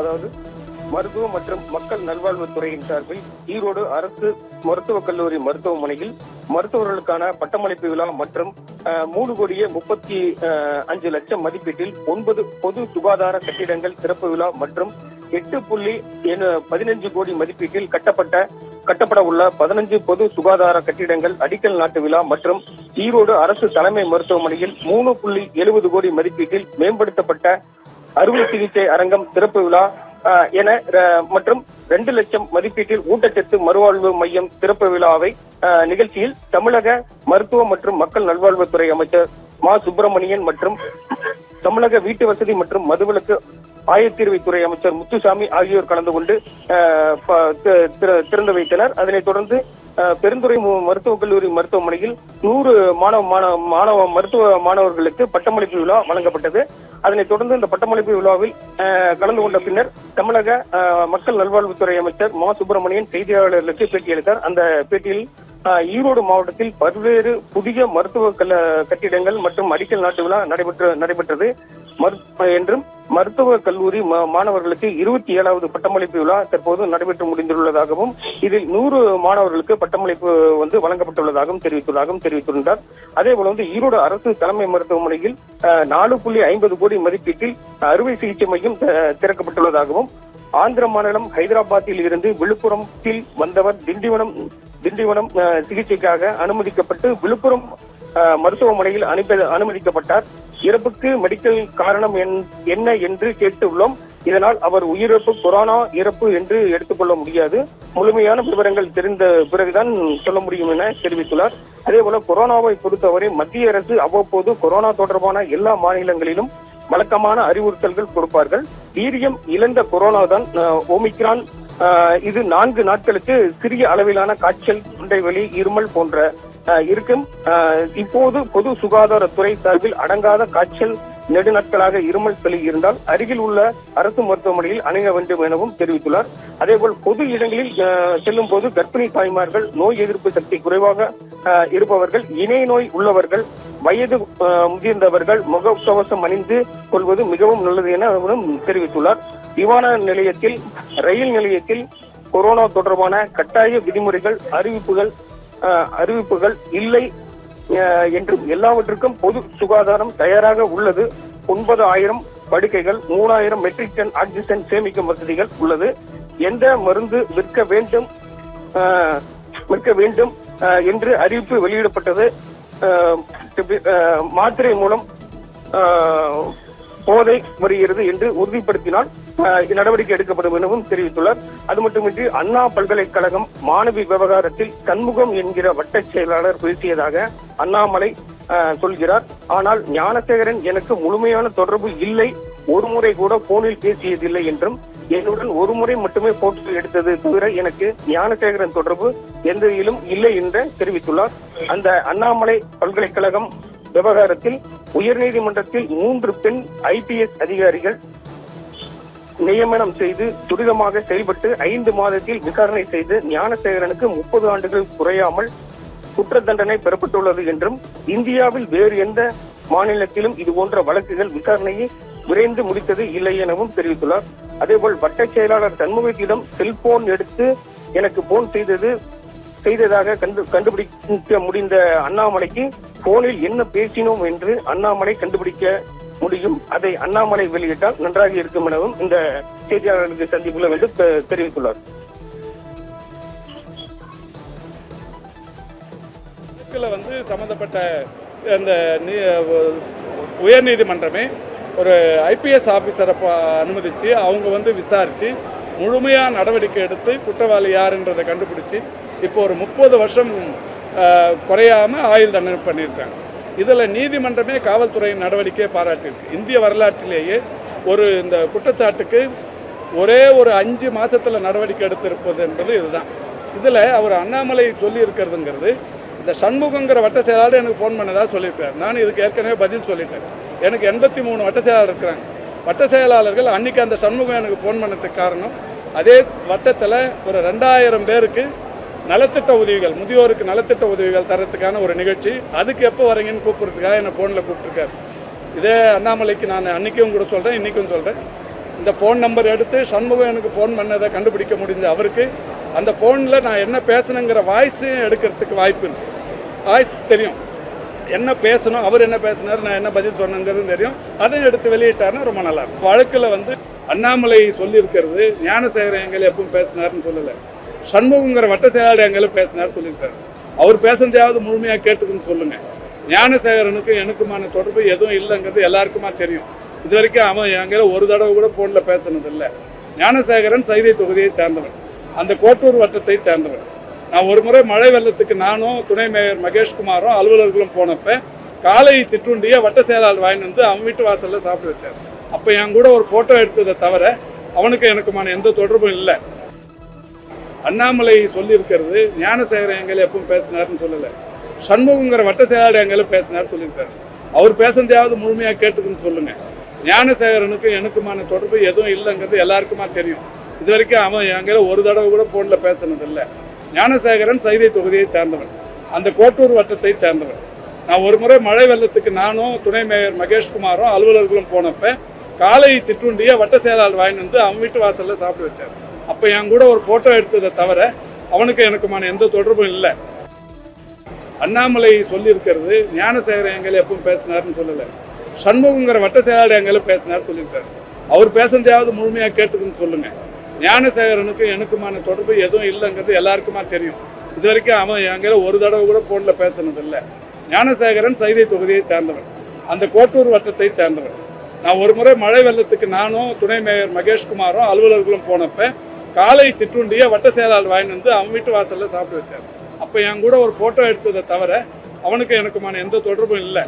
அதாவது மருத்துவ மற்றும் மக்கள் நல்வாழ்வுத்துறையின் சார்பில் ஈரோடு அரசு மருத்துவக் கல்லூரி மருத்துவமனையில் மருத்துவர்களுக்கான பட்டமளிப்பு விழா மற்றும் 3,35,00,000 மதிப்பீட்டில் 9 பொது சுகாதார கட்டிடங்கள் திறப்பு விழா மற்றும் 8.15 கோடி மதிப்பீட்டில் கட்டப்பட உள்ள 15 பொது சுகாதார கட்டிடங்கள் அடிக்கல் நாட்டு விழா மற்றும் ஈரோடு அரசு தலைமை மருத்துவமனையில் 3.70 கோடி மதிப்பீட்டில் மேம்படுத்தப்பட்ட அறுவை சிகிச்சை அரங்கம் திறப்பு விழா என மற்றும் 2 லட்சம் மதிப்பீட்டில் ஊட்டச்சத்து மறுவாழ்வு மையம் திறப்பு விழாவை நிகழ்ச்சியில் தமிழக மருத்துவ மற்றும் மக்கள் நல்வாழ்வுத்துறை அமைச்சர் மா சுப்பிரமணியன் மற்றும் தமிழக வீட்டு வசதி மற்றும் மதுவிலக்கு ஆயத்தீர்வைத்துறை அமைச்சர் முத்துசாமி ஆகியோர் கலந்து கொண்டு திறந்து வைத்தனர். அதனைத் தொடர்ந்து பெருந்துறை மருத்துவக் கல்லூரி மருத்துவமனையில் 100 மருத்துவ மாணவர்களுக்கு பட்டமளிப்பு விழா வழங்கப்பட்டது. அதனைத் தொடர்ந்து இந்த பட்டமளிப்பு விழாவில் கலந்து கொண்ட பின்னர் தமிழக மக்கள் நல்வாழ்வுத்துறை அமைச்சர் மா சுப்பிரமணியன் செய்தியாளர்களுக்கு பேட்டியளித்தார். அந்த பேட்டியில் ஈரோடு மாவட்டத்தில் பல்வேறு புதிய மருத்துவ கட்டிடங்கள் மற்றும் அடிக்கல் நாட்டு விழா நடைபெற்றது என்றும் மருத்துவ கல்லூரி மாணவர்களுக்கு 27வது பட்டமளிப்பு விழா தற்போது நடைபெற்று முடிந்துள்ளதாகவும் இதில் 100 மாணவர்களுக்கு பட்டமளிப்பு வழங்கப்பட்டுள்ளதாகவும் தெரிவித்துள்ளார். அதே போல ஈரோடு அரசு தலைமை மருத்துவமனையில் 4.50 கோடி மதிப்பீட்டில் அறுவை சிகிச்சை மையம் திறக்கப்பட்டுள்ளதாகவும் ஆந்திர மாநிலம் ஹைதராபாத்தில் இருந்து விழுப்புரத்தில் வந்தவர் திண்டிவனம் சிகிச்சைக்காக அனுமதிக்கப்பட்டு விழுப்புரம் மருத்துவமனையில் அனுமதிக்கப்பட்டார். இறப்புக்கு மெடிக்கல் காரணம் என்ன என்று கேட்டுள்ளோம். இதனால் அவர் உயிரிழப்பு கொரோனா இறப்பு என்று எடுத்துக்கொள்ள முடியாது. முழுமையான விவரங்கள் தெரிந்த பிறகுதான் சொல்ல முடியும் என தெரிவித்துள்ளார். அதே போல கொரோனாவை பொறுத்தவரை மத்திய அரசு அவ்வப்போது கொரோனா தொடர்பான எல்லா மாநிலங்களிலும் வழக்கமான அறிவுறுத்தல்கள் கொடுப்பார்கள். வீரியம் இழந்த கொரோனா தான் ஓமிக்ரான். இது 4 நாட்களுக்கு சிறிய அளவிலான காய்ச்சல், தொண்டைவலி, இருமல் போன்ற இருக்கும். இப்போது பொது சுகாதாரத்துறை சார்பில் அடங்காத காய்ச்சல், நெடுநாட்களாக இருமல், சளி இருந்தால் அருகில் உள்ள அரசு மருத்துவமனையில் அணுக வேண்டும் எனவும் தெரிவித்துள்ளார். அதேபோல் பொது இடங்களில் செல்லும் போது கர்ப்பிணி தாய்மார்கள், நோய் எதிர்ப்பு சக்தி குறைவாக இருப்பவர்கள், இணை நோய் உள்ளவர்கள், வயது முதிர்ந்தவர்கள் முகக்கவசம் அணிந்து கொள்வது மிகவும் நல்லது என அவரும் தெரிவித்துள்ளார். விமான நிலையத்தில், ரயில் நிலையத்தில் கொரோனா தொடர்பான கட்டாய விதிமுறைகள், அறிவிப்புகள் இல்லை என்றும் எல்லாவற்றுக்கும் பொது சுகாதாரம் தயாராக உள்ளது. 9,000 படுக்கைகள், 3,000 மெட்ரிக் டன் ஆக்சிஜன் சேமிக்கும் வசதிகள் உள்ளது. எந்த மருந்து விற்க வேண்டும் என்று அறிவிப்பு வெளியிடப்பட்டது. மாத்திரை மூலம் போதை வருகிறது என்று உறுதிப்படுத்தினால் நடவடிக்கை எடுக்கப்படும் எனவும் தெரிவித்துள்ளார். அது மட்டுமின்றி அண்ணா பல்கலைக்கழகம் மாணவி விவகாரத்தில் சண்முகம் என்கிற வட்ட செயலாளர் பேசியதாக அண்ணாமலை சொல்கிறார். ஆனால் ஞானசேகரன் எனக்கு முழுமையான தொடர்பு இல்லை, ஒருமுறை கூட போனில் பேசியதில்லை என்றும் என்னுடன் ஒருமுறை மட்டுமே போட்டோ எடுத்தது தவிர எனக்கு ஞானசேகரன் தொடர்பு எந்ததிலும் இல்லை என்று தெரிவித்துள்ளார். அந்த அண்ணாமலை பல்கலைக்கழகம் விவகாரத்தில் உயர்நீதிமன்றத்தில் 3 பெண் IPS அதிகாரிகள் நியமனம் செய்து துரிதமாக செயல்பட்டு 5 மாதத்தில் விசாரணை செய்து ஞானசேகரனுக்கு 30 ஆண்டுகள் குறையாமல் குற்ற தண்டனை பெறப்பட்டுள்ளது என்றும் இந்தியாவில் வேறு எந்த மாநிலத்திலும் இதுபோன்ற வழக்குகள் விசாரணையை விரைந்து முடித்தது இல்லை எனவும் தெரிவித்துள்ளார். அதேபோல் வட்ட செயலாளர் சண்முகத்திடம் செல்போன் எடுத்து எனக்கு போன் செய்ததாக கண்டுபிடிக்க முடிந்த அண்ணாமலைக்கு போனில் என்ன பேசினோம் என்று அண்ணாமலை கண்டுபிடிக்க முடியும். அதை அண்ணாமலை வெளியிட்டால் நன்றாக இருக்கும் எனவும் இந்த செய்தியாளர்களுக்கு சந்திப்புள்ள என்று தெரிவித்துள்ளார். சம்பந்தப்பட்ட அந்த உயர் நீதிமன்றமே ஒரு IPS ஆபீசரை அனுமதிச்சு அவங்க விசாரிச்சு முழுமையாக நடவடிக்கை எடுத்து குற்றவாளி யாருன்றதை கண்டுபிடிச்சு இப்போ ஒரு 30 வருஷம் குறையாமல் ஆயுள் தண்டனை பண்ணியிருக்காங்க. இதில் நீதிமன்றமே காவல்துறையின் நடவடிக்கையை பாராட்டியிருக்கு. இந்திய வரலாற்றிலேயே இந்த குற்றச்சாட்டுக்கு ஒரே ஒரு 5 மாதத்தில் நடவடிக்கை எடுத்திருப்பது என்பது இதுதான். இதில் அவர் அண்ணாமலை சொல்லி இருக்கிறதுங்கிறது, இந்த சண்முகங்கிற வட்ட செயலாளர் எனக்கு ஃபோன் பண்ணதாக சொல்லியிருக்கார். நான் இதுக்கு ஏற்கனவே பதில் சொல்லிட்டேன். எனக்கு 83 வட்ட செயலாளர் இருக்கிறாங்க. வட்ட செயலாளர்கள் அன்றைக்கி அந்த சண்முகம் எனக்கு ஃபோன் பண்ணதுக்கு காரணம், அதே வட்டத்தில் ஒரு 2000 பேருக்கு நலத்திட்ட உதவிகள், முதியோருக்கு நலத்திட்ட உதவிகள் தரத்துக்கான ஒரு நிகழ்ச்சி, அதுக்கு எப்போ வரீங்கன்னு கூப்பிட்றதுக்காக என்னை ஃபோனில் கூப்பிட்ருக்காரு. இதே அண்ணாமலைக்கு நான் அன்றைக்கும் கூட சொல்கிறேன், இன்றைக்கும் சொல்கிறேன், இந்த ஃபோன் நம்பர் எடுத்து சண்முகம் எனக்கு ஃபோன் பண்ணதை கண்டுபிடிக்க முடிஞ்ச அவருக்கு அந்த ஃபோனில் நான் என்ன பேசணுங்கிற வாய்ஸையும் எடுக்கிறதுக்கு வாய்ப்பு இருக்குது. வாய்ஸ் தெரியும், என்ன பேசணும், அவர் என்ன பேசினார், நான் என்ன பதில் சொன்னங்கிறது தெரியும். அதையும் எடுத்து வெளியிட்டாருன்னா ரொம்ப நல்லா இருக்கும். வழக்கில் வந்து அண்ணாமலை சொல்லியிருக்கிறது ஞானசேகரன் எங்களை எப்பவும் பேசினார்னு சொல்லலை, சண்முகங்கிற வட்ட செயலாளர் எங்களை பேசினார் சொல்லியிருக்காரு. அவர் பேசுனதையாவது முழுமையாக கேட்டுக்குன்னு சொல்லுங்கள். ஞானசேகரனுக்கும் எனக்குமான தொடர்பு எதுவும் இல்லைங்கிறது எல்லாருக்குமா தெரியும். இது வரைக்கும் அவன் எங்களை ஒரு தடவை கூட ஃபோனில் பேசினதில்லை. ஞானசேகரன் சைதை தொகுதியை சேர்ந்தவன், அந்த கோட்டூர் வட்டத்தை சேர்ந்தவன். நான் ஒரு முறை மழை வெள்ளத்துக்கு நானும் துணை மேயர் மகேஷ்குமாரும் அலுவலர்களும் போனப்ப காலை சிற்றுண்டியை வட்ட செயலாளர் வாங்கிட்டு வந்து அவன் வீட்டு வாசலில் சாப்பிட்டு வச்சார். அப்போ என் கூட ஒரு ஃபோட்டோ எடுத்ததை தவிர அவனுக்கு எனக்குமான எந்த தொடர்பும் இல்லை. அண்ணாமலை சொல்லியிருக்கிறது ஞானசேகரன் எங்களை எப்பவும் பேசினார்னு சொல்லலை, சண்முகங்கிற வட்ட செயலாளர் எங்களை பேசினார் சொல்லியிருக்காரு. அவர் பேசுனதையாவது முழுமையாக கேட்டுக்குன்னு சொல்லுங்கள். ஞானசேகரனுக்கும் எனக்குமான தொடர்பு எதுவும் இல்லைங்கிறது எல்லாருக்குமா தெரியும். இது வரைக்கும் அவன் எங்களை ஒரு தடவை கூட ஃபோனில் பேசினதில்லை. ஞானசேகரன் சைதை தொகுதியை சேர்ந்தவன், அந்த கோட்டூர் வட்டத்தை சேர்ந்தவன். நான் ஒரு முறை மழை வெள்ளத்துக்கு நானும் துணை மேயர் மகேஷ்குமாரும் அலுவலர்களும் போனப்ப காலை சிற்றுண்டியை வட்ட செயலாளர் வாங்கிட்டு வந்து அவன் வீட்டு வாசலில் சாப்பிட்டு வச்சார். அப்போ என் கூட ஒரு ஃபோட்டோ எடுத்ததை தவிர அவனுக்கு எனக்குமான எந்த தொடர்பும் இல்லை. அண்ணாமலை சொல்லியிருக்கிறது ஞானசேகரன் எங்களை எப்பவும் பேசினார்னு சொல்லலை, சண்முகங்கிற வட்ட செயலாளர் எங்களை பேசினார் சொல்லியிருக்காரு. அவர் பேசுனதையாவது முழுமையாக கேட்டுக்குன்னு சொல்லுங்கள். ஞானசேகரனுக்கும் எனக்குமான தொடர்பு எதுவும் இல்லைங்கிறது எல்லாருக்குமா தெரியும். இது வரைக்கும் அவன் எங்களை ஒரு தடவை கூட ஃபோனில் பேசினதில்லை. ஞானசேகரன் சைதை தொகுதியை சேர்ந்தவன், அந்த கோட்டூர் வட்டத்தை சேர்ந்தவன். நான் ஒரு முறை மழை வெள்ளத்துக்கு நானும் துணை மேயர் மகேஷ்குமாரும் அலுவலர்களும் போனப்ப காலை சிற்றுண்டியை வட்ட செயலாளர் வாங்கிட்டு வந்து அவன் வீட்டு வாசலில் சாப்பிட்டு வச்சார். அப்போ என் கூட ஒரு ஃபோட்டோ எடுத்ததை தவிர அவனுக்கு எனக்குமான எந்த தொடர்பும் இல்லை.